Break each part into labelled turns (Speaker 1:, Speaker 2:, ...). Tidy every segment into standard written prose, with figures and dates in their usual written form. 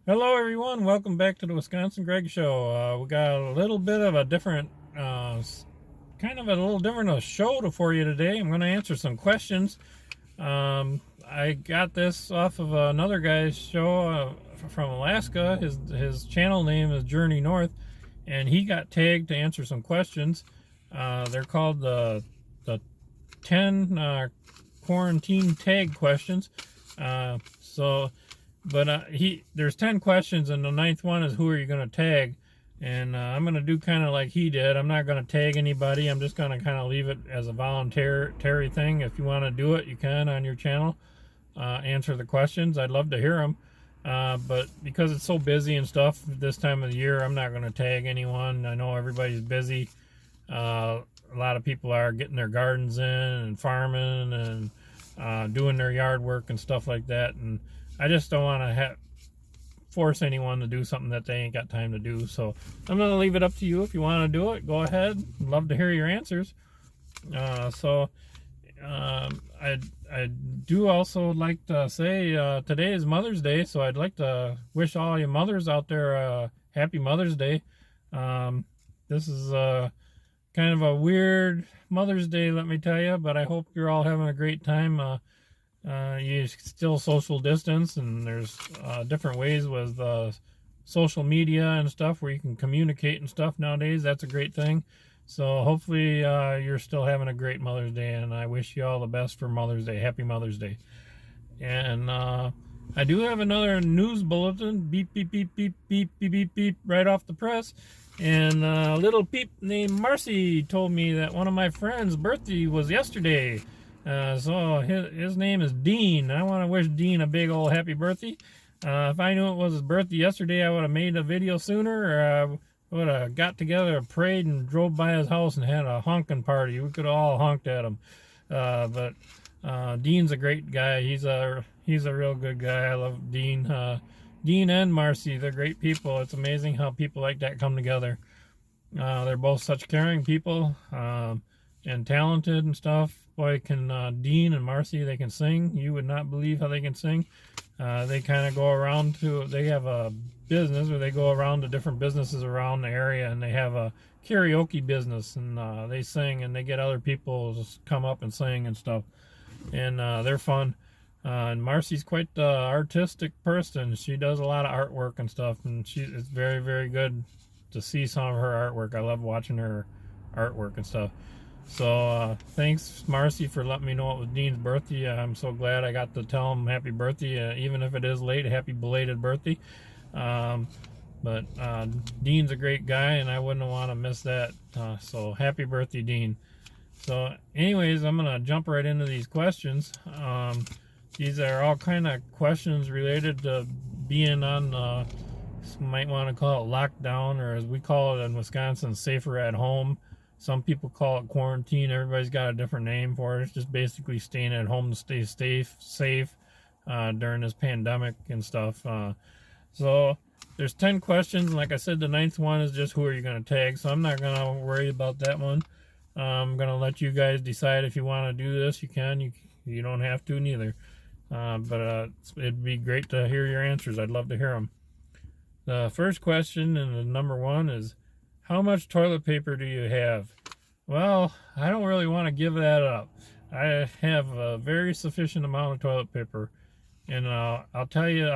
Speaker 1: Hello, everyone. Welcome back to the Wisconsin Greg Show. We got a little bit of a different, kind of a little different show for you today. I'm going to answer some questions. I got this off of another guy's show from Alaska. His channel name is Journey North, and he got tagged to answer some questions. They're called the 10 quarantine tag questions. So but there's 10 questions, and the ninth one is who are you going to tag. And I'm going to do kind of like he did. I'm not going to tag anybody. I'm just going to kind of leave it as a voluntary thing. If you want to do it, you can on your channel. Answer the questions. I'd love to hear them. But because it's so busy and stuff this time of the year, I'm not going to tag anyone. I know everybody's busy. A lot of people are getting their gardens in and farming and doing their yard work and stuff like that. And I just don't want to force anyone to do something that they ain't got time to do. So I'm going to leave it up to you. If you want to do it, go ahead. Love to hear your answers. I do also like to say today is Mother's Day, so I'd like to wish all you mothers out there happy Mother's Day. This is kind of a weird Mother's Day, let me tell you, but I hope you're all having a great time. You still social distance, and there's different ways with social media and stuff where you can communicate and stuff nowadays. That's a great thing. So hopefully you're still having a great Mother's Day, and I wish you all the best for Mother's Day. Happy Mother's Day. And I do have another news bulletin. Beep, beep, beep, beep, beep, beep, beep, beep, right off the press. And a little peep named Marcy told me that one of my friends' birthday was yesterday. So his name is Dean. I want to wish Dean a big old happy birthday. If I knew it was his birthday yesterday, I would have made a video sooner, or I would have got together, prayed, and drove by his house and had a honking party. We could have all honked at him. But Dean's a great guy. He's a real good guy. I love Dean. Dean and Marcy, they're great people. It's amazing how people like that come together. They're both such caring people and talented and stuff. Boy, can Dean and Marcy, they can sing. You would not believe how they can sing. They kind of go around they have a business where they go around to different businesses around the area, and they have a karaoke business, and they sing, and they get other people to come up and sing and stuff. And they're fun. And Marcy's quite the artistic person. She does a lot of artwork and stuff, and it's very, very good to see some of her artwork. I love watching her artwork and stuff. So thanks, Marcy, for letting me know it was Dean's birthday. I'm so glad I got to tell him happy birthday, even if it is late. Happy belated birthday. But Dean's a great guy, and I wouldn't want to miss that. So happy birthday, Dean. So anyways, I'm going to jump right into these questions. These are all kind of questions related to being on, might want to call it lockdown, or as we call it in Wisconsin, safer at home. Some people call it quarantine. Everybody's got a different name for it. It's just basically staying at home to stay safe during this pandemic and stuff. So there's 10 questions. And like I said, the ninth one is just who are you going to tag. So I'm not going to worry about that one. I'm going to let you guys decide if you want to do this. You can. You don't have to neither. But it'd be great to hear your answers. I'd love to hear them. The first question, and the number one, is how much toilet paper do you have? Well, I don't really want to give that up. I have a very sufficient amount of toilet paper. And I'll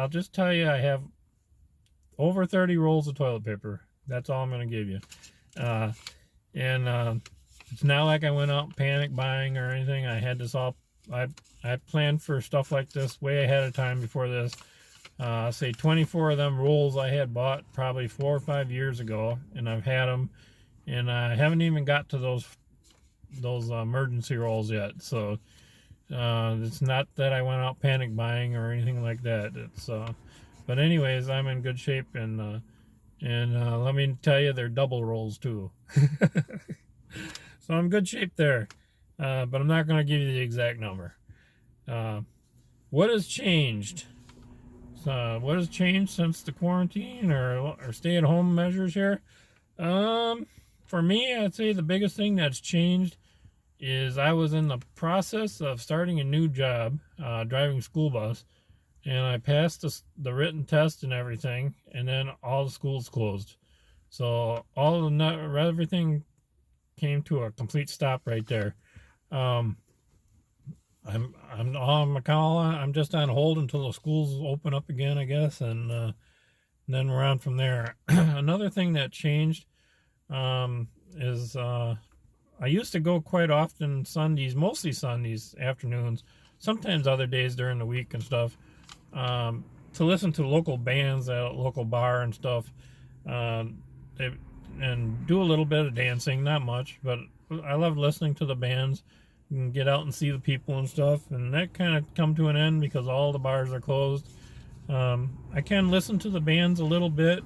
Speaker 1: just tell you, I have over 30 rolls of toilet paper. That's all I'm going to give you. It's not like I went out panic buying or anything. I had this all, I planned for stuff like this way ahead of time before this. Say 24 of them rolls I had bought probably 4 or 5 years ago, and I've had them, and I haven't even got to those emergency rolls yet. So it's not that I went out panic buying or anything like that. But anyways, I'm in good shape, and let me tell you, they're double rolls too. So I'm in good shape there, but I'm not going to give you the exact number. What has changed? What has changed since the quarantine or stay-at-home measures here? For me, I'd say the biggest thing that's changed is I was in the process of starting a new job, driving school bus, and I passed the written test and everything, and then all the schools closed. So everything came to a complete stop right there. Um, I'm just on hold until the schools open up again, I guess, and then we're on from there. Another thing that changed is I used to go quite often Sundays, mostly Sundays afternoons, sometimes other days during the week and stuff, to listen to local bands at a local bar and stuff, um, and do a little bit of dancing, not much, but I love listening to the bands and get out and see the people and stuff. And that kind of come to an end because all the bars are closed. I can listen to the bands a little bit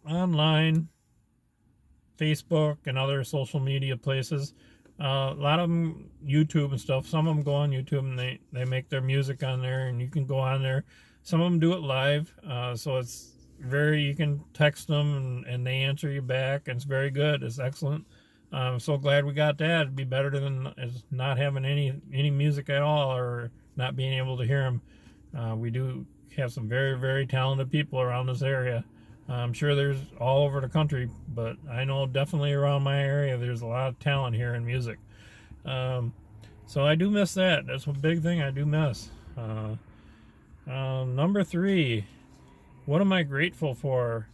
Speaker 1: online, Facebook and other social media places. A lot of them YouTube and stuff. Some of them go on YouTube and they make their music on there, and you can go on there. Some of them do it live, so it's you can text them and they answer you back, and it's very good. It's excellent. I'm so glad we got that. It'd be better than not having any music at all, or not being able to hear them. We do have some very, very talented people around this area. I'm sure there's all over the country, but I know definitely around my area there's a lot of talent here in music. So I do miss that. That's a big thing I do miss. Number 3, what am I grateful for?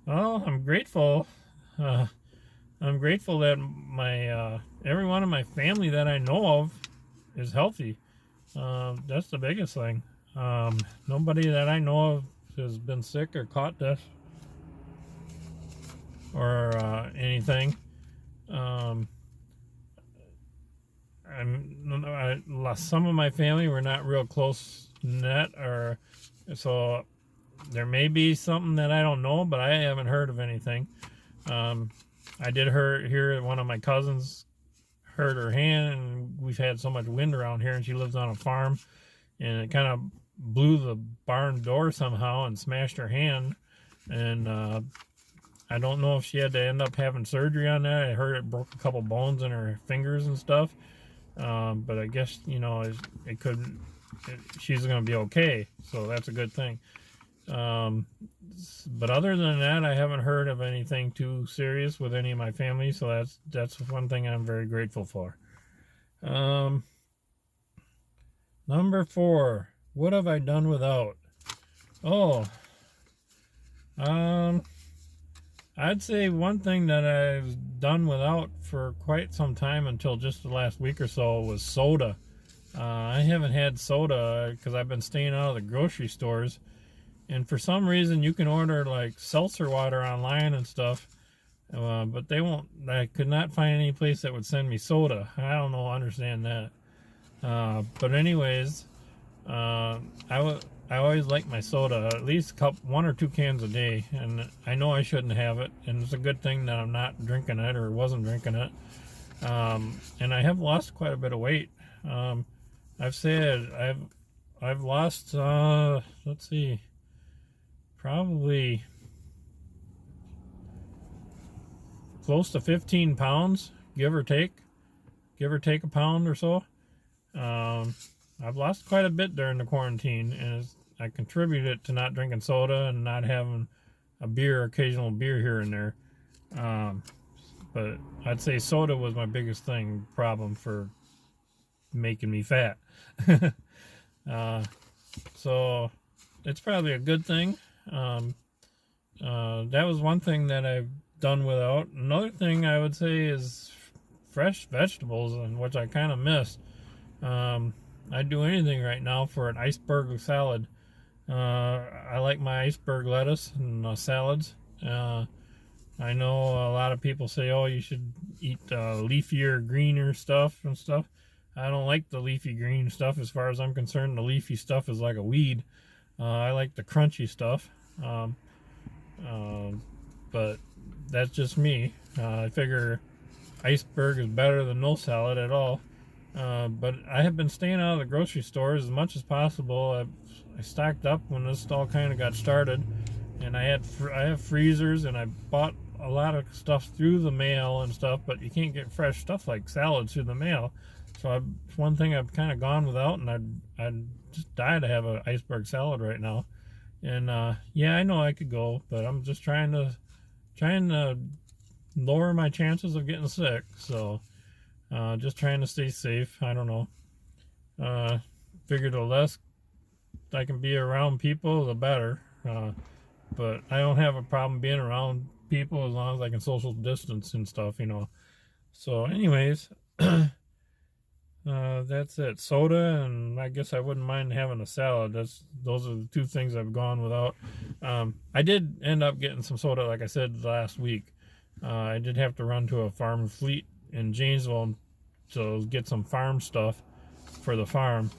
Speaker 1: Well, I'm grateful that my every one of my family that I know of is healthy. That's the biggest thing. Nobody that I know of has been sick or caught this or anything. Some of my family were not real close knit, or so there may be something that I don't know, but I haven't heard of anything. I did hear one of my cousins hurt her hand, and we've had so much wind around here, and she lives on a farm, and it kind of blew the barn door somehow and smashed her hand. And I don't know if she had to end up having surgery on that. I heard it broke a couple bones in her fingers and stuff. But I guess, she's going to be okay. So that's a good thing. But other than that, I haven't heard of anything too serious with any of my family. So that's one thing I'm very grateful for. Number 4, what have I done without? I'd say one thing that I've done without for quite some time until just the last week or so was soda. I haven't had soda because I've been staying out of the grocery stores. And for some reason, you can order like seltzer water online and stuff, but they won't. I could not find any place that would send me soda. I don't know, understand that. But anyways, I always like my soda, at least 1 or 2 cans a day, and I know I shouldn't have it, and it's a good thing that I'm not drinking it or wasn't drinking it. And I have lost quite a bit of weight. I've said I've lost let's see, probably close to 15 pounds, give or take a pound or so. I've lost quite a bit during the quarantine, and I contribute it to not drinking soda and not having occasional beer here and there. But I'd say soda was my biggest problem for making me fat. So it's probably a good thing. That was one thing that I've done without. Another thing I would say is fresh vegetables, and which I kind of missed. I'd do anything right now for an iceberg salad. I like my iceberg lettuce and salads. I know a lot of people say, oh, you should eat leafier, greener stuff and stuff. I don't like the leafy green stuff. As far as I'm concerned, the leafy stuff is like a weed. I like the crunchy stuff. But that's just me. I figure iceberg is better than no salad at all. But I have been staying out of the grocery stores as much as possible. I stocked up when this all kind of got started, and I have freezers, and I bought a lot of stuff through the mail and stuff, but you can't get fresh stuff like salads through the mail. So it's one thing I've kind of gone without, and I'd just die to have an iceberg salad right now. And yeah, I know I could go, but I'm just trying to lower my chances of getting sick. So just trying to stay safe. I don't know. Figure the less I can be around people, the better. But I don't have a problem being around people as long as I can social distance and stuff, you know. So, anyways, that's it. Soda, and I guess I wouldn't mind having a salad. Those are the two things I've gone without. I did end up getting some soda, like I said last week. I did have to run to a farm fleet in Janesville to get some farm stuff for the farm,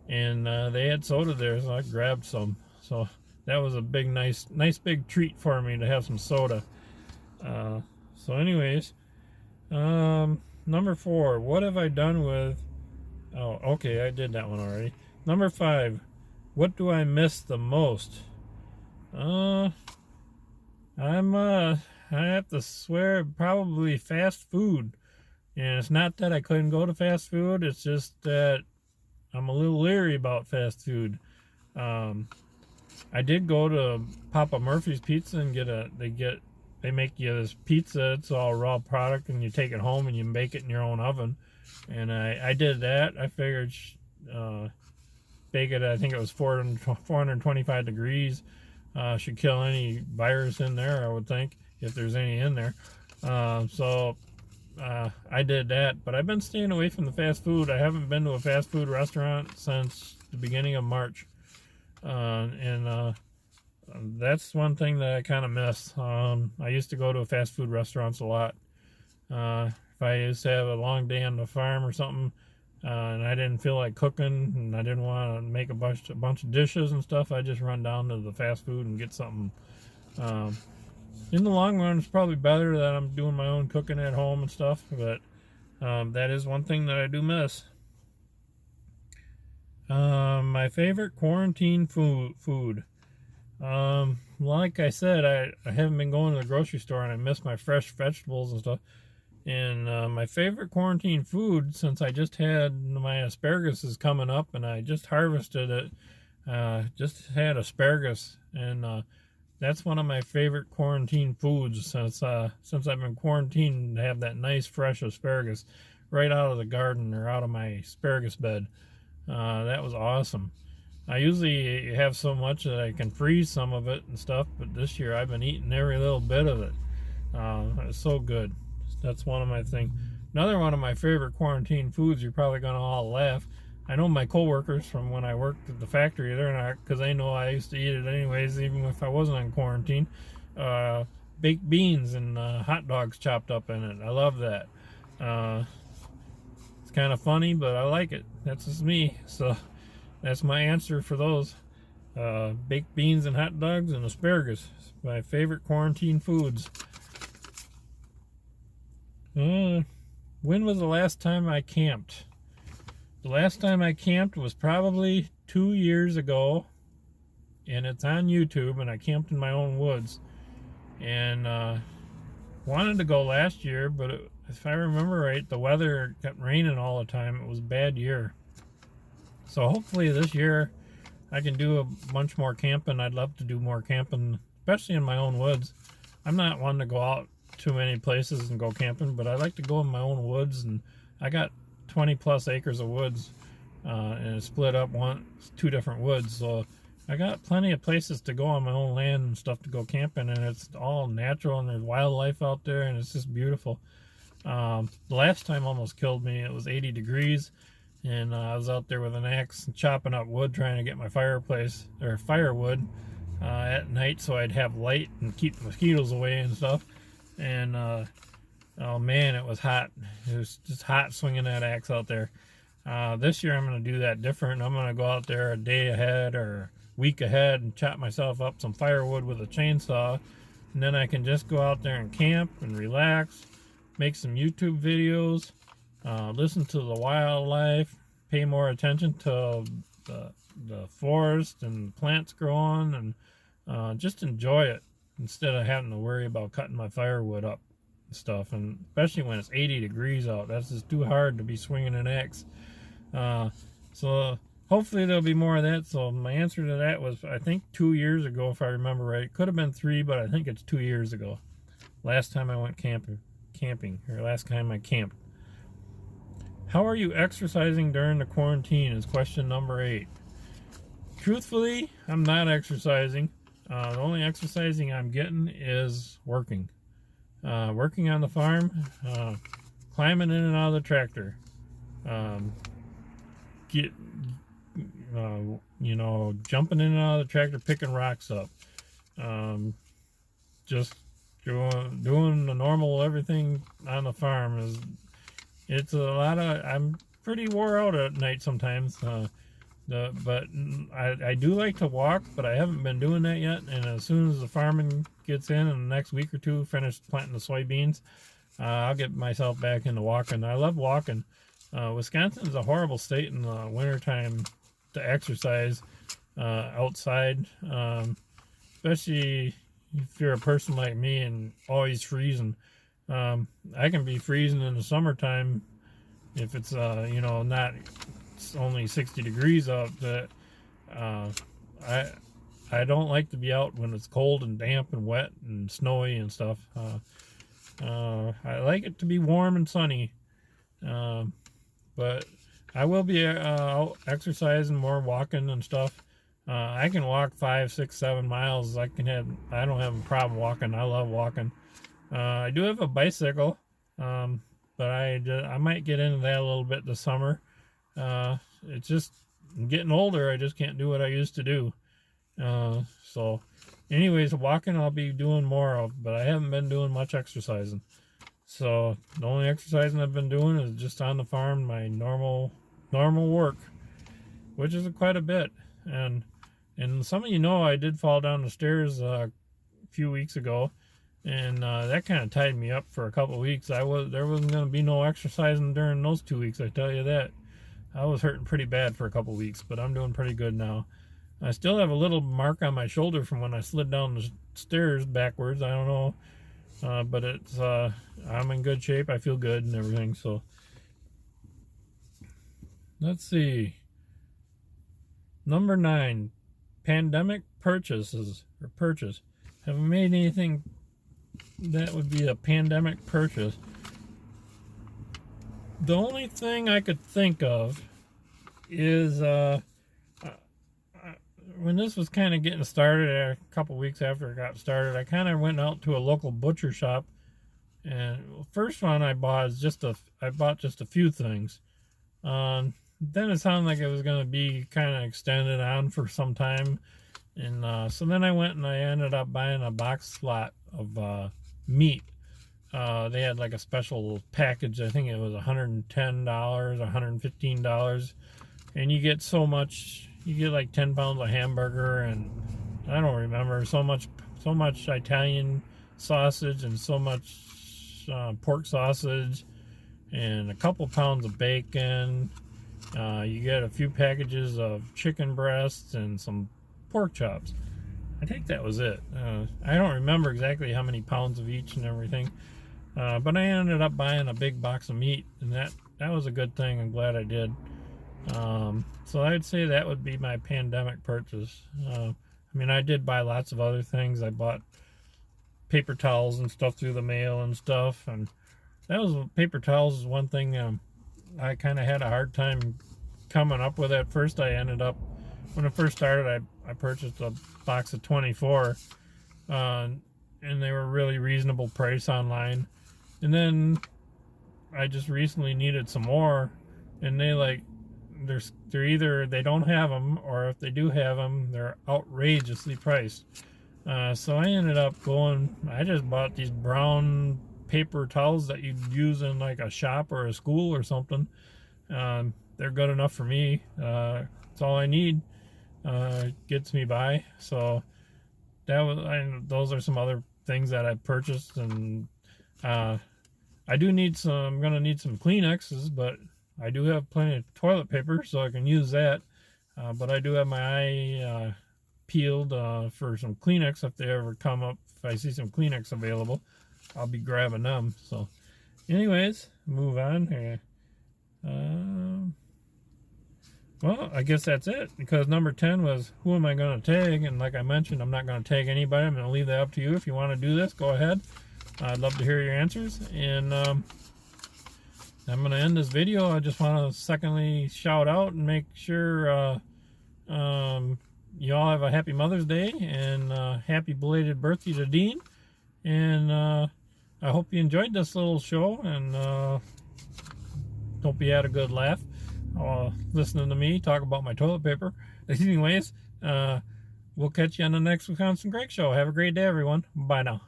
Speaker 1: and they had soda there, so I grabbed some. So that was a nice big treat for me to have some soda. So anyways, number 4, what have I done with, oh, okay, I did that one already. Number 5, what do I miss the most? I have to swear, probably fast food. And it's not that I couldn't go to fast food, it's just that I'm a little leery about fast food. I did go to Papa Murphy's Pizza and they make you this pizza. It's all raw product, and you take it home and you bake it in your own oven. And I did that. I figured bake it. I think it was 425 degrees. Should kill any virus in there, I would think, if there's any in there. So I did that. But I've been staying away from the fast food. I haven't been to a fast food restaurant since the beginning of March. And that's one thing that I kind of miss. I used to go to fast food restaurants a lot. If I used to have a long day on the farm or something, and I didn't feel like cooking, and I didn't want to make a bunch of dishes and stuff, I just run down to the fast food and get something. In the long run, it's probably better that I'm doing my own cooking at home and stuff, but that is one thing that I do miss. My favorite quarantine food. Like I said, I haven't been going to the grocery store, and I miss my fresh vegetables and stuff. And my favorite quarantine food, since I just had my asparagus is coming up, and I just harvested it, just had asparagus, and that's one of my favorite quarantine foods since I've been quarantined, to have that nice fresh asparagus right out of the garden or out of my asparagus bed. That was awesome. I usually have so much that I can freeze some of it and stuff, but this year I've been eating every little bit of it. It's so good. That's one of my things. Another one of my favorite quarantine foods, you're probably going to all laugh. I know my coworkers from when I worked at the factory, they're not, because they know I used to eat it anyways, even if I wasn't on quarantine. Baked beans and hot dogs chopped up in it. I love that. It's kind of funny, but I like it. That's just me. So that's my answer for those. Baked beans and hot dogs and asparagus. My favorite quarantine foods. When was the last time I camped? The last time I camped was probably 2 years ago, and it's on YouTube, and I camped in my own woods. And wanted to go last year, but if I remember right, the weather kept raining all the time. It was a bad year. So hopefully this year I can do a bunch more camping. I'd love to do more camping, especially in my own woods. I'm not one to go out too many places and go camping, but I like to go in my own woods, and I got 20 plus acres of woods, and it's split up two different woods, so I got plenty of places to go on my own land and stuff to go camping, and it's all natural, and there's wildlife out there, and it's just beautiful. The last time almost killed me. It was 80 degrees, and I was out there with an axe chopping up wood, trying to get my firewood at night, so I'd have light and keep the mosquitoes away and stuff. And oh man, it was hot. It was just hot swinging that axe out there. This year I'm going to do that different. I'm going to go out there a day ahead or a week ahead and chop myself up some firewood with a chainsaw, and then I can just go out there and camp and relax, make some YouTube videos, listen to the wildlife, pay more attention to the forest and plants growing, and just enjoy it instead of having to worry about cutting my firewood up and stuff. And especially when it's 80 degrees out, that's just too hard to be swinging an axe. So hopefully there'll be more of that. So my answer to that was, I think 2 years ago, if I remember right. It could have been 3, but I think it's 2 years ago. Last time I went camping, or last time I camped. How are you exercising during the quarantine is question number 8. Truthfully, I'm not exercising. The only exercising I'm getting is working. Working on the farm, climbing in and out of the tractor. Jumping in and out of the tractor, picking rocks up. Just doing the normal everything on the farm. It's a lot of, I'm pretty wore out at night sometimes. But I do like to walk, but I haven't been doing that yet. And as soon as the farming gets in the next week or two, finish planting the soybeans, I'll get myself back into walking. I love walking. Wisconsin is a horrible state in the wintertime to exercise outside, especially if you're a person like me and always freezing. I can be freezing in the summertime if it's not it's only 60 degrees out. But I don't like to be out when it's cold and damp and wet and snowy and stuff. I like it to be warm and sunny. But I will be out exercising more, walking and stuff. I can walk 5, 6, 7 miles. I don't have a problem walking. I love walking. I do have a bicycle, but I might get into that a little bit this summer. It's just, I'm getting older. I just can't do what I used to do. So anyways, walking I'll be doing more of, but I haven't been doing much exercising. So the only exercising I've been doing is just on the farm, my normal work, which is quite a bit. And some of I did fall down the stairs a few weeks ago, and that kind of tied me up for a couple of weeks. There wasn't going to be no exercising during those 2 weeks, I tell you that. I was hurting pretty bad for a couple of weeks, but I'm doing pretty good now. I still have a little mark on my shoulder from when I slid down the stairs backwards. I don't know. But it's I'm in good shape. I feel good and everything. So let's see. Number 9, pandemic purchases or purchase. Haven't made anything that would be a pandemic purchase. The only thing I could think of is when this was kind of getting started, a couple weeks after it got started, I kind of went out to a local butcher shop, and the first one I bought I bought just a few things. Then it sounded like it was going to be kind of extended on for some time, and so then I went and I ended up buying a box lot of meat. They had like a special package. I think it was $110, $115, and you get so much. You get like 10 pounds of hamburger, and I don't remember, so much Italian sausage, and so much pork sausage, and a couple pounds of bacon. You get a few packages of chicken breasts and some pork chops. I think that was it. I don't remember exactly how many pounds of each and everything, but I ended up buying a big box of meat, and that was a good thing. I'm glad I did. So I'd say that would be my pandemic purchase. I mean, I did buy lots of other things. I bought paper towels and stuff through the mail and stuff, and paper towels is one thing I kind of had a hard time coming up with at first. When it first started, I purchased a box of 24, and they were really reasonable price online. And then I just recently needed some more, and they're either they don't have them, or if they do have them, they're outrageously priced. So I ended up I just bought these brown paper towels that you'd use in like a shop or a school or something. They're good enough for me. It's all I need. Gets me by. So those are some other things that I purchased, and I'm gonna need some Kleenexes, but I do have plenty of toilet paper, so I can use that. But I do have my eye peeled for some Kleenex if they ever come up. If I see some Kleenex available, I'll be grabbing them. So anyways, move on here. Well, I guess that's it, because number 10 was who am I going to tag, and like I mentioned, I'm not going to tag anybody. I'm going to leave that up to you. If you want to do this, go ahead. I'd love to hear your answers, and I'm going to end this video. I just want to secondly shout out and make sure you all have a happy Mother's Day, and happy belated birthday to Dean, and I hope you enjoyed this little show, and hope you had a good laugh listening to me talk about my toilet paper. Anyways, we'll catch you on the next Wisconsin Greg Show. Have a great day, everyone. Bye now.